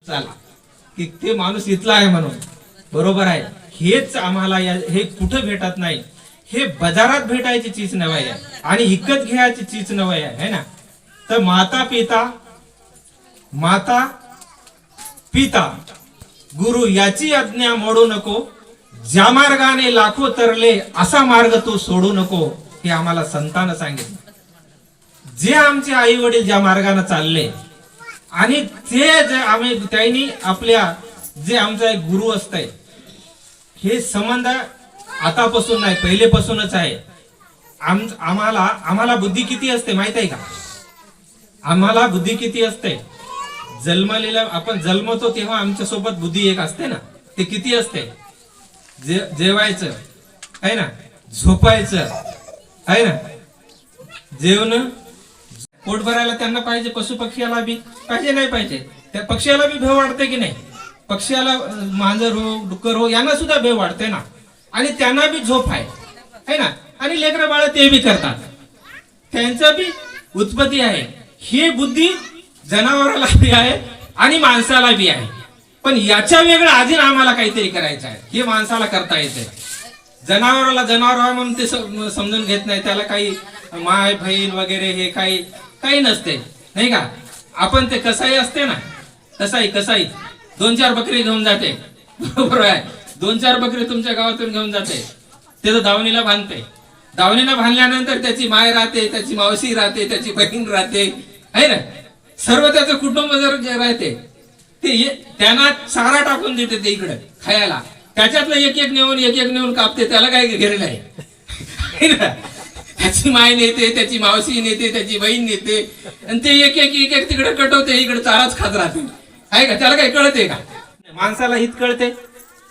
चला की ते माणूस इथला आहे म्हणून. बरोबर आहे. हेच आम्हाला हे कुठं भेटत नाही. हे बाजारात भेटायची चीज नव्हे आहे आणि विकत घ्यायची चीज नव्हे आहे ना. तर माता पिता गुरु याची आज्ञा मोडू नको. ज्या मार्गाने लाखो तरले असा मार्ग तू सोडू नको. हे आम्हाला संतांना सांगितलं. जे आमचे आई वडील ज्या मार्गाने चालले आणि ते आम्ही त्यांनी आपल्या जे आमचा एक गुरु असतंय हे संबंध आतापासून नाही पहिलेपासूनच आहे. आम्हाला बुद्धी किती असते माहित आहे का? आम्हाला बुद्धी किती असते? जन्मलेला आपण जन्मतो तेव्हा आमच्या सोबत बुद्धी एक असते ना. ते किती असते? जेवायचं आहे ना, झोपायचं आहे ना, जेवण पोट भरायला त्यांना पाहिजे. पशु पक्षाला बी पाहिजे नाही पाहिजे? त्या पक्षाला बी भेव वाटते की नाही? पक्षाला मांजर हो डुक्कर हो यांना सुद्धा भेव वाटते ना. आणि त्यांना बी झोप आहे ना. आणि लेकरं बाळ ते बी करतात. त्यांचं बी उत्पत्ती आहे. ही बुद्धी जनावराला बी आहे आणि माणसाला बी आहे. पण याच्या वेगळं अजून आम्हाला काहीतरी करायचं आहे. हे माणसाला करता येते. जनावराला जनावर आहे म्हणून ते समजून घेत नाही. त्याला काही माय बहीण वगैरे हे काही नसते नाही का. आपण ते कसाई असते ना, कसाई 2-4 बकरी घेऊन जाते. बरोबर आहे. 2-4 बकरी तुमच्या गावातून घेऊन जाते. त्याचं दावणीला बांधते. दावणीला बांधल्यानंतर त्याची माय राहते, त्याची मावशी राहते, त्याची बहीण राहते आहे ना. सर्व त्याचं कुटुंब जर राहते ते त्यांना चारा टाकून देते ते इकडे खायला. त्याच्यातलं एक नेऊन कापते. त्याला काय घेरेल आहे ना. त्याची माय नेते, त्याची मावशी नेते, त्याची बहीण नेते आणि ते एक तिकडे कटवते, इकडे चाराच खात राहते आहे का. त्याला काही कळते का? माणसाला हित कळते,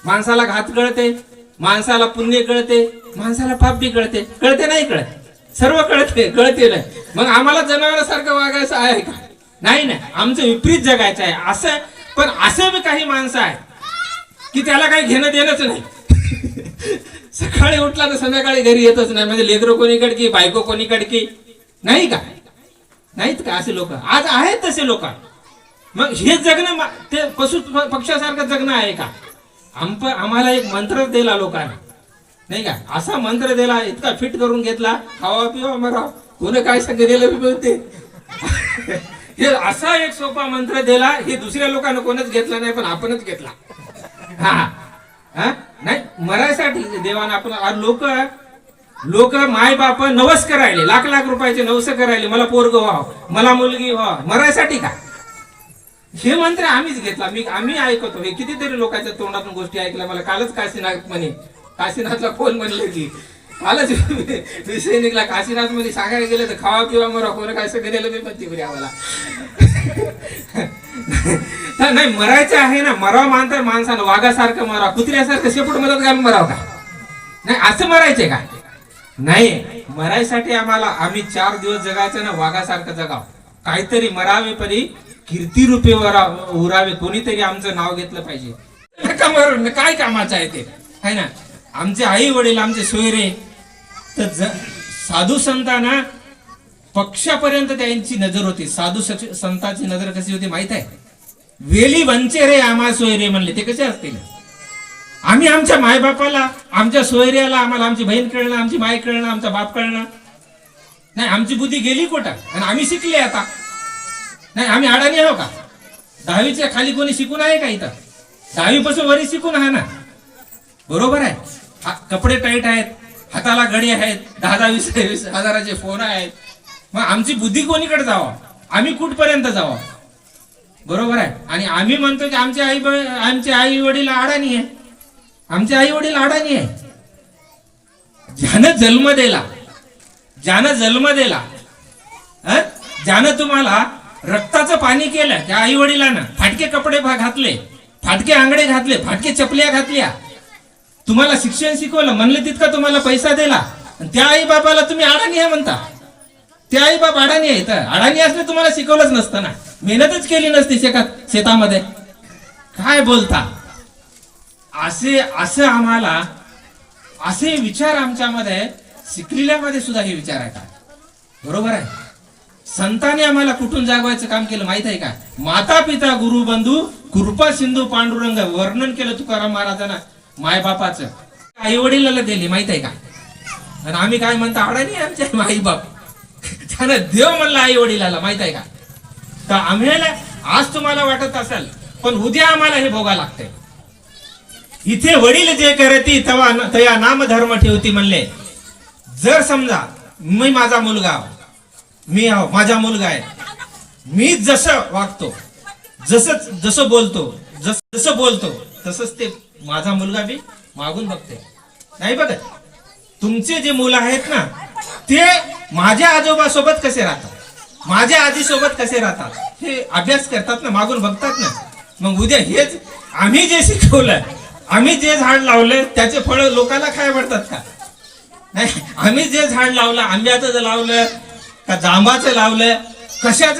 माणसाला घात कळते, माणसाला पुण्य कळते, माणसाला पाप बी कळते. कळते नाही कळत? सर्व कळते नाही. मग आम्हाला जनावरासारखं वागायचं आहे का? नाही ना. आमचं विपरीत जगायचं आहे. असं पण असं बी काही माणसं आहे की त्याला काही घेणं देणंच नाही. सकाळी उठला तर संध्याकाळी घरी येतच नाही. म्हणजे लेकरं कोणीकडकी, बायको कोणीकडकी नाही का? नाहीत का असे लोक? आज आहेत तसे लोक. मग हे जगणं ते पशु पक्षासारखं जगणं आहे का? आम्हाला एक मंत्र दिला लोकांना नाही का. असा मंत्र दिला, इतका फिट करून घेतला, खावा पिवा मरा, कोणी काय सांगितलेलं बी बोलते. हे असा एक सोपा मंत्र दिला. हे दुसऱ्या लोकांना कोणच घेतला नाही, पण आपणच घेतला. हा नाही मरायसाठी देवानं आपण लोक माय बाप नवस करायले, लाख रुपयाचे नवस करायले, मला पोरग व्हावं, मला मुलगी व्हावं, मरायसाठी का? हे मंत्र आम्हीच घेतला. आम्ही ऐकतो. हे कितीतरी लोकांच्या तोंडातून गोष्टी ऐकल्या. मला कालच काशीनाथला कोण म्हणले की कालच विषय निघला. काशीनाथ मध्ये सांगायला गेलं तर खावा पिवा मरा, कोण काय सगळं मी म्हणते बरी आम्हाला. नाही मरायचं आहे ना. मराव मानतात माणसानं. वाघासारखं मराव, कुत्र्यासारखं शेपूट मदत घालून मराव का? नाही असं मरायचंय का? नाही. मरायसाठी आम्ही 4 दिवस जगायचं ना. वाघासारखं जगाव. काहीतरी मरावे परी कीर्ती रूपे उरावे. कोणीतरी आमचं नाव घेतलं पाहिजे. नका मरून, काय कामाचं आहे ते आहे ना. आमचे आई वडील, आमचे सोयरे तर साधू संतांना पक्षापर्यंत त्यांची नजर होती. साधू संतांची नजर कशी होती माहित आहे? वेली वंचे रे आम्हा सोयरे म्हणले. ते कसे असतील? आम्ही आमच्या मायबापाला, आमच्या सोयऱ्याला, आम्हाला आमची बहीण कळणं, आमची माय कळणं, आमचा बाप कळणं नाही. आमची बुद्धी गेली कुठं? आणि आम्ही शिकले आता नाही. आम्ही अडाणी आहो का? 10वीच्या खाली कोणी शिकून आहे का इथं? 10वी पासून वरी शिकून आहे ना. बरोबर आहे. कपडे टाईट आहेत, हाताला घडी आहेत, 10-20 हजाराचे फोन आहेत. मग आमची बुद्धी कोणीकडे जावं? आम्ही कुठपर्यंत जावं? बरोबर आहे. आणि आम्ही म्हणतो की आमचे आई वडील अडाणी आहे. आमचे आई वडील अडाणी आहे. ज्यानं जन्म दिला ज्यानं तुम्हाला रक्ताचं पाणी केलं, त्या आई वडिलांना फाटके कपडे घातले, फाटके आंगडे घातले, फाटके चपल्या घातल्या, तुम्हाला शिक्षण शिकवलं, म्हणले तितका तुम्हाला पैसा दिला, त्या आई बापाला तुम्ही अडाणी आहे म्हणता. ते आई बाप अडाणी आहे. तर अडाणी असले तुम्हाला शिकवलंच नसतं ना. मेहनतच केली नसती शेतामध्ये. काय बोलता? असं आम्हाला असे विचार आमच्यामध्ये शिकलेल्यामध्ये सुद्धा हे विचार आहे का? बरोबर आहे. संतांनी आम्हाला कुठून जागवायचं काम केलं माहित आहे का? माता पिता गुरु बंधू कृपा सिंधू पांडुरंग, वर्णन केलं तुकाराम महाराजांना मायबापाचं. आई वडिलाला दिली माहित आहे का? आणि आम्ही काय म्हणतो अडाणी आमच्या आई बाप, त्यानं देव म्हणला आई वडिलाला माहित आहे का? तर आम्हाला आज तुम्हाला वाटत असेल पण उद्या आम्हाला हे भोगा लागतंय. इथे वडील जे करती तेव्हा तया नाम धर्म ठेवती म्हणले. जर समजा मी माझा मुलगा, मी माझा मुलगा आहे, मी जसं वागतो, जसं बोलतो, जसं बोलतो तसंच ते माझा मुलगा बी मागून बघते. नाही बघत. तुमचे जे मुलं आहेत ना ते माझ्या आजोबा सोबत कसे राहतात, माझ्या आजी सोबत कसे राहतात हे अभ्यास करतात ना, मागून बघतात ना. मग उद्या हेच आम्ही जे शिकवलं, आम्ही जे झाड लावलं त्याचे फळ लोकांना खाय पडतात का? नाही. आम्ही जे झाड लावलं, आंब्याचं लावलं का जांबाचं लावलं, कशाचं